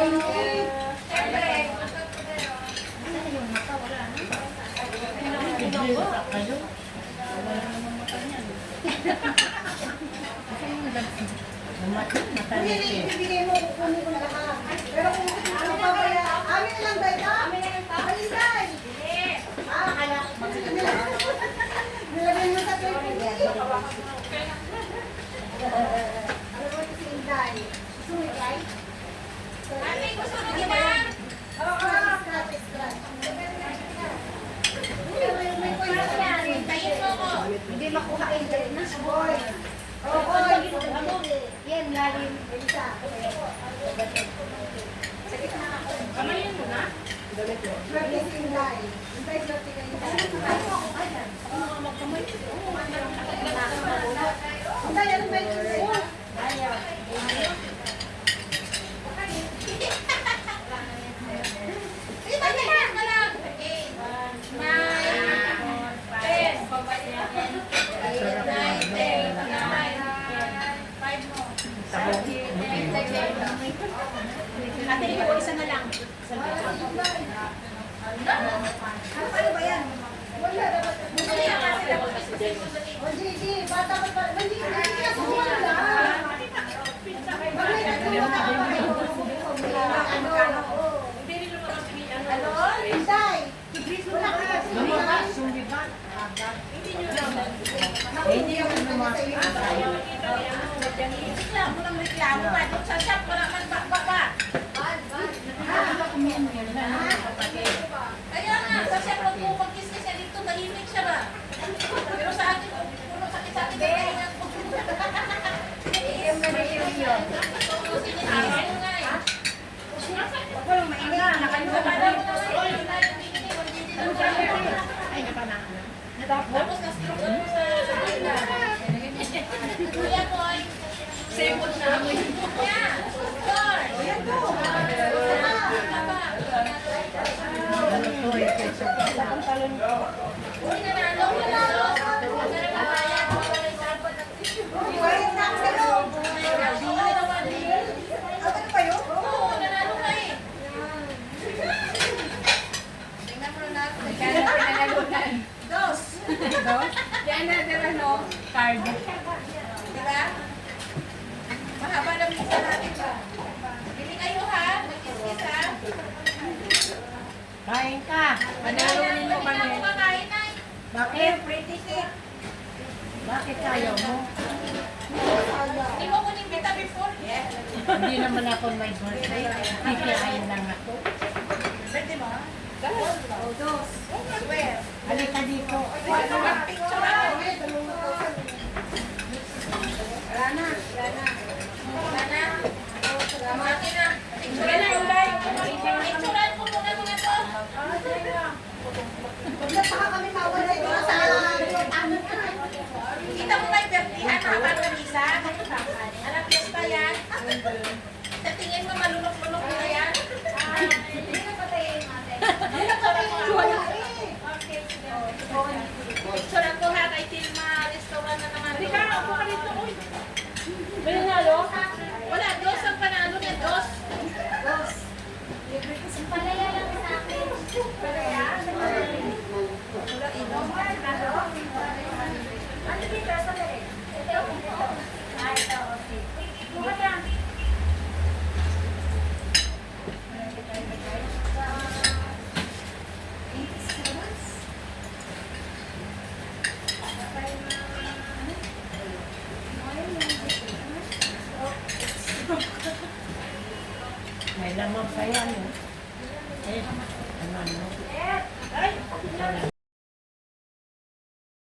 Ibigay mo, kukunin ko na lahat. Pero kung ano pa ba yan? Amin na lang, Day. Amin na lang, Amin, Day. Kaya, nilagay mo sa 20. Ano ba ito si Inday? Susunod, Day? Ate, gusto mo ginawa? Oo, scratch. May point yan. Tayin mo ko. Hindi makuha yung Day na boy. Oo, boy. Yan, lalim. Isa. Sa gitna ako. Kamayin mo na? Swerte si Inday. Inday, swerte ka Inday. Inday, ano ba yung Inday? Ayaw. Ate, ikaw isa na lang. Ano ba yan? Wala dapat. O, Gigi, bata ka pa. Hindi ka sumuha lang. Ano? Inday. Wala ka. Hindi yung Reklamo ng reklamo pa. Doon sa shop, wala man bakbaka. Kaya nga, sa shop lang po mag-kiss siya dito, tahimik siya ba? Pero sa akin, puno sakit-sakit na kaingat ko. Sininilis mo nga eh. Walang maingat. Tapos na-stroke mo sa ganda. Kuya Boy, second na ako. Yeah, door. Ayan to. Uy, nanalo. Wait lang sa loob. Ano ba yun? Oo, nanalo ka eh. Tingnan mo na. Kaya pinanalunan. Dos. Yan na, card. Diba? Mahaba lang isa natin ba? Bili kayo ha, mag-kiss ha. kain ka. Panalunin mo kami. Hindi na kumakain na eh. Bakit? Pretty sick. Bakit ayaw mo? Hindi mo ko nimbita before. Yeah. Hindi naman ako may birthday. Kikain lang ako. Pwede mo? Dos. Swear. Halika dito. Picture ako. Wala na. Wala na. Akin na. Picture na yung live. Picturean ko muna mga to. Huwag na baka kami mawala ito sa amin na. Kita mo may bertihan habang namisa. Alam, piyesta yan. Sa tingin mo malunok-lunok na yan. Hindi na patayin natin. Hindi na patayin. Wala eh. Picturean ko ha kay Tilma. Restaurant na naman. Rika, ako ka dito. May nanalo? Wala, dos ang panalo niya. Dos. Palaya lang sa akin. Palaya? Wala, inom. Ano dito? Sa rin? Ito. Ah, ito. Okay. Buka lang. May lamang pa yan. Eh, ano? Ay!